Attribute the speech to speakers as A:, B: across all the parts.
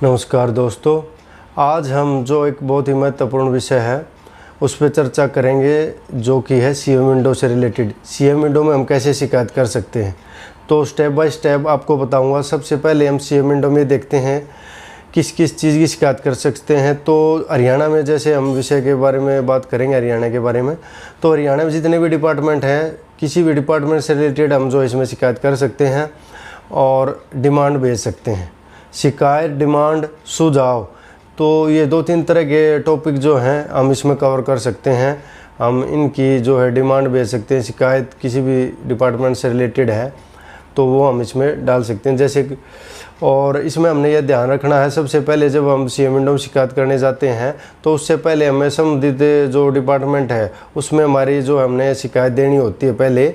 A: नमस्कार दोस्तों, आज हम जो एक बहुत ही महत्वपूर्ण विषय है उस पर चर्चा करेंगे, जो कि है सीएम विंडो से रिलेटेड। सीएम विंडो में हम कैसे शिकायत कर सकते हैं, तो स्टेप बाय स्टेप आपको बताऊंगा। सबसे पहले हम सीएम विंडो में देखते हैं किस किस चीज़ की शिकायत कर सकते हैं। तो हरियाणा में, जैसे हम विषय के बारे में बात करेंगे हरियाणा के बारे में, तो हरियाणा में जितने भी डिपार्टमेंट हैं, किसी भी डिपार्टमेंट से रिलेटेड हम जो इसमें शिकायत कर सकते हैं और डिमांड भेज सकते हैं। शिकायत, डिमांड, सुझाव, तो ये 2-3 तरह के टॉपिक जो हैं हम इसमें कवर कर सकते हैं। हम इनकी जो है डिमांड भेज सकते हैं। शिकायत किसी भी डिपार्टमेंट से रिलेटेड है तो वो हम इसमें डाल सकते हैं, जैसे कि। और इसमें हमने ये ध्यान रखना है, सबसे पहले जब हम सीएम विंडो में शिकायत करने जाते हैं तो उससे पहले हमें संबंधित जो डिपार्टमेंट है उसमें हमारी जो हमने शिकायत देनी होती है पहले,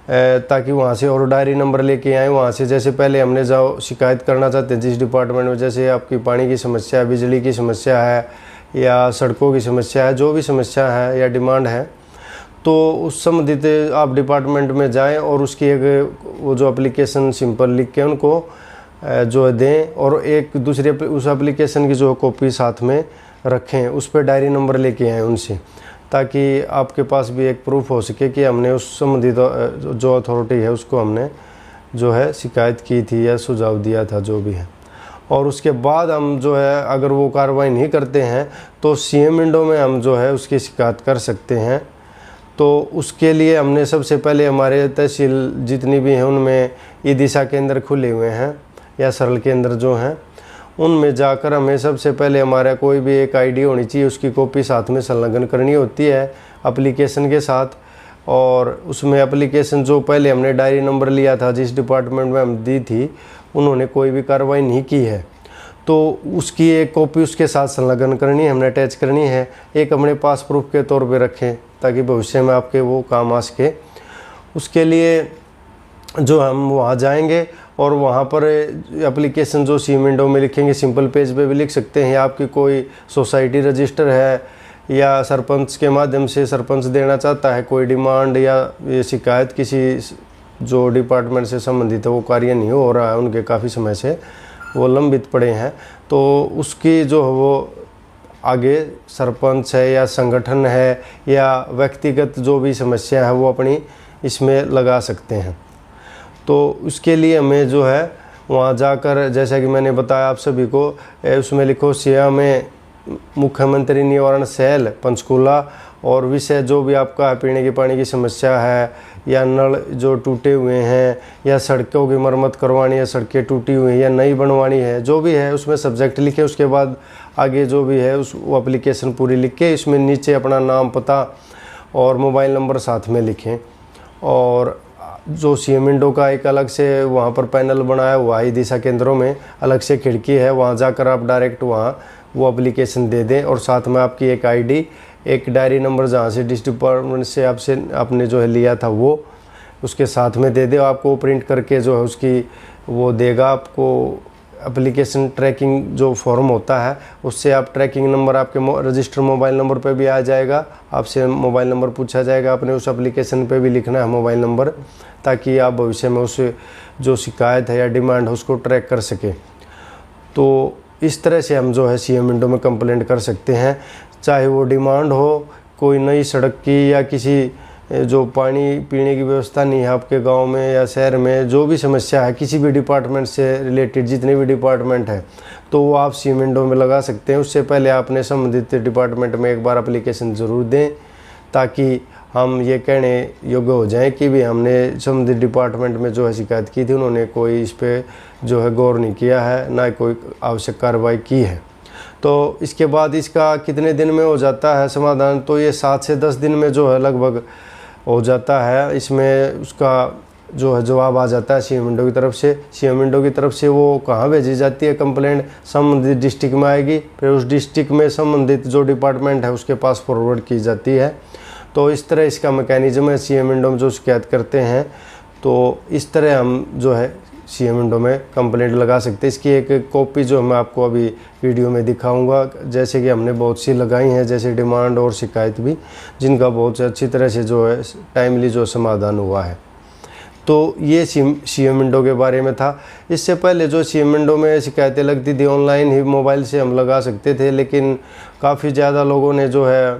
A: ताकि वहाँ से और डायरी नंबर लेके आएँ वहाँ से। जैसे पहले हमने जो शिकायत करना चाहते हैं जिस डिपार्टमेंट में, जैसे आपकी पानी की समस्या है, बिजली की समस्या है या सड़कों की समस्या है, जो भी समस्या है या डिमांड है, तो उस संबंधित आप डिपार्टमेंट में जाएं और उसकी एक वो जो एप्लीकेशन सिंपल लिख के उनको जो दें, और एक दूसरी उस एप्लीकेशन की जो कॉपी साथ में रखें, उस पर डायरी नंबर लेके आएँ उनसे, ताकि आपके पास भी एक प्रूफ हो सके कि हमने उस संबंधित जो अथॉरिटी है उसको हमने जो है शिकायत की थी या सुझाव दिया था, जो भी है। और उसके बाद हम जो है अगर वो कार्रवाई नहीं करते हैं तो सीएम विंडो में हम जो है उसकी शिकायत कर सकते हैं। तो उसके लिए हमने सबसे पहले हमारे तहसील जितनी भी हैं उनमें ई दिशा केंद्र खुले हुए हैं या सरल केंद्र जो हैं, उनमें जाकर हमें सबसे पहले हमारा कोई भी एक आईडी होनी चाहिए, उसकी कॉपी साथ में संलग्न करनी होती है एप्लीकेशन के साथ। और उसमें एप्लीकेशन जो पहले हमने डायरी नंबर लिया था जिस डिपार्टमेंट में हम दी थी, उन्होंने कोई भी कार्रवाई नहीं की है, तो उसकी एक कॉपी उसके साथ संलग्न करनी है, हमने अटैच करनी है। एक अपने पास प्रूफ के तौर पे रखें ताकि भविष्य में आपके वो काम आ सके। उसके लिए जो हम वहाँ जाएंगे और वहाँ पर एप्लीकेशन जो सीएम विंडो में लिखेंगे, सिंपल पेज पे भी लिख सकते हैं, या आपकी कोई सोसाइटी रजिस्टर है या सरपंच के माध्यम से सरपंच देना चाहता है कोई डिमांड या ये शिकायत किसी जो डिपार्टमेंट से संबंधित है, वो कार्य नहीं हो रहा है, उनके काफ़ी समय से वो लंबित पड़े हैं, तो उसकी जो वो आगे सरपंच है या संगठन है या व्यक्तिगत जो भी समस्या है वो अपनी इसमें लगा सकते हैं। तो उसके लिए हमें जो है वहाँ जाकर, जैसा कि मैंने बताया आप सभी को, उसमें लिखो सीएम में मुख्यमंत्री निवारण सेल पंचकूला, और विषय जो भी आपका पीने के पानी की समस्या है या नल जो टूटे हुए हैं या सड़कों की मरम्मत करवानी है, सड़कें टूटी हुई हैं या नई बनवानी है, जो भी है उसमें सब्जेक्ट लिखे। उसके बाद आगे जो भी है उस वो एप्लीकेशन पूरी लिख के इसमें नीचे अपना नाम, पता और मोबाइल नंबर साथ में लिखें। और जो सीएम विंडो का एक अलग से वहाँ पर पैनल बनाया हुआ है, दिशा केंद्रों में अलग से खिड़की है, वहाँ जाकर आप डायरेक्ट वहाँ वो एप्लीकेशन दे दें, और साथ में आपकी एक आईडी, एक डायरी नंबर जहाँ से डिस्ट्रिक्ट डिपार्टमेंट से आपने जो है लिया था वो उसके साथ में दे दे। आपको प्रिंट करके जो है उसकी वो देगा आपको एप्लीकेशन ट्रैकिंग जो फॉर्म होता है, उससे आप ट्रैकिंग नंबर आपके रजिस्टर मोबाइल नंबर पे भी आ जाएगा, आपसे मोबाइल नंबर पूछा जाएगा, आपने उस एप्लीकेशन पे भी लिखना है मोबाइल नंबर, ताकि आप भविष्य में उस जो शिकायत है या डिमांड है उसको ट्रैक कर सके। तो इस तरह से हम जो है सीएम विंडो में कंप्लेंट कर सकते हैं, चाहे वो डिमांड हो कोई नई सड़क की या किसी जो पानी पीने की व्यवस्था नहीं है आपके गांव में या शहर में, जो भी समस्या है किसी भी डिपार्टमेंट से रिलेटेड, जितने भी डिपार्टमेंट है, तो वो आप सीएम विंडो में लगा सकते हैं। उससे पहले आपने संबंधित डिपार्टमेंट में एक बार एप्लीकेशन ज़रूर दें, ताकि हम ये कहने योग्य हो जाएं कि भी हमने संबंधित डिपार्टमेंट में जो है शिकायत की थी, उन्होंने कोई इस पर जो है गौर नहीं किया है, ना कोई आवश्यक कार्रवाई की है। तो इसके बाद इसका कितने दिन में हो जाता है समाधान, तो ये 7 से 10 दिन में जो है लगभग हो जाता है। इसमें उसका जो है जवाब आ जाता है सीएम विंडो की तरफ से। सीएम विंडो की तरफ से वो कहाँ भेजी जाती है कंप्लेंट, संबंधित डिस्ट्रिक्ट में आएगी, फिर उस डिस्ट्रिक्ट में संबंधित जो डिपार्टमेंट है उसके पास फॉरवर्ड की जाती है। तो इस तरह इसका मैकेनिज्म है सीएम विंडो में जो शिकायत करते हैं। तो इस तरह हम जो है सीएम विंडो में कंप्लेंट लगा सकते हैं। इसकी एक कॉपी जो मैं आपको अभी वीडियो में दिखाऊंगा, जैसे कि हमने बहुत सी लगाई हैं, जैसे डिमांड और शिकायत भी, जिनका बहुत अच्छी तरह से जो है टाइमली जो समाधान हुआ है। तो ये सीएम विंडो के बारे में था। इससे पहले जो सीएम विंडो में शिकायतें लगती थी ऑनलाइन ही मोबाइल से हम लगा सकते थे, लेकिन काफ़ी ज़्यादा लोगों ने जो है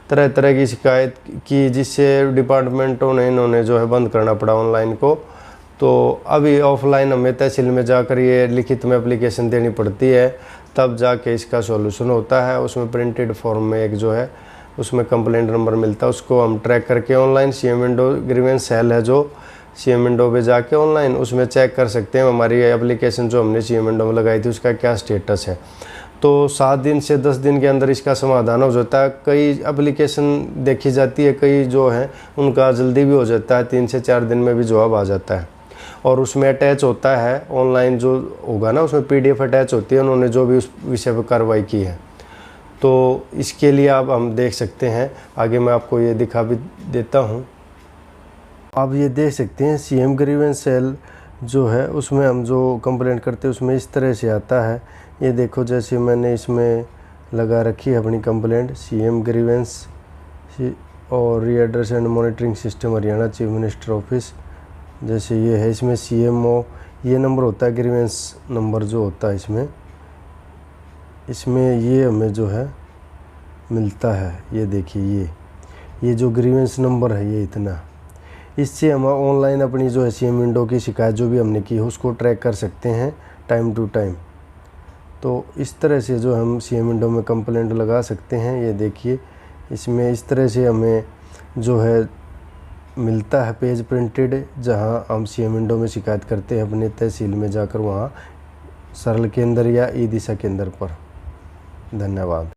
A: तरह तरह की शिकायत की, जिससे डिपार्टमेंटों ने इन्होंने जो है बंद करना पड़ा ऑनलाइन को। तो अभी ऑफलाइन हमें तहसील में जाकर ये लिखित में एप्लीकेशन देनी पड़ती है, तब जाके इसका सॉल्यूशन होता है। उसमें प्रिंटेड फॉर्म में एक जो है उसमें कंप्लेंट नंबर मिलता है, उसको हम ट्रैक करके online CM window grievance cell है जो सीएम विंडो पे जाके ऑनलाइन उसमें चेक कर सकते हैं हमारी एप्लीकेशन जो हमने सीएम विंडो में लगाई थी उसका क्या स्टेटस है। तो 7 दिन से 10 दिन के अंदर इसका समाधान हो जाता है। कई एप्लीकेशन देखी जाती है, कई जो है उनका जल्दी भी हो जाता है, 3 से 4 दिन में भी जवाब आ जाता है। और उसमें अटैच होता है ऑनलाइन जो होगा ना, उसमें PDF अटैच होती है, उन्होंने जो भी उस विषय पर कार्रवाई की है। तो इसके लिए आप हम देख सकते हैं, आगे मैं आपको ये दिखा भी देता हूँ। आप ये देख सकते हैं सीएम ग्रीवेंस सेल जो है उसमें हम जो कंप्लेंट करते हैं उसमें इस तरह से आता है। ये देखो, जैसे मैंने इसमें लगा रखी है अपनी कंप्लेंट सीएम ग्रीवेंस और redress and monitoring system Haryana chief minister office, जैसे ये है। इसमें CMO ये नंबर होता है, ग्रीवेंस नंबर जो होता है इसमें ये हमें जो है मिलता है। ये देखिए ये जो ग्रीवेंस नंबर है ये इतना, इससे हम ऑनलाइन अपनी जो है सीएम विंडो की शिकायत जो भी हमने की है उसको ट्रैक कर सकते हैं टाइम टू टाइम। तो इस तरह से जो हम सीएम विंडो में कंप्लेंट लगा सकते हैं। ये देखिए, इसमें इस तरह से हमें जो है मिलता है पेज प्रिंटेड, जहां हम सीएम विंडो में शिकायत करते हैं अपने तहसील में जाकर, वहां सरल केंद्र या ई दिशा केंद्र पर। धन्यवाद।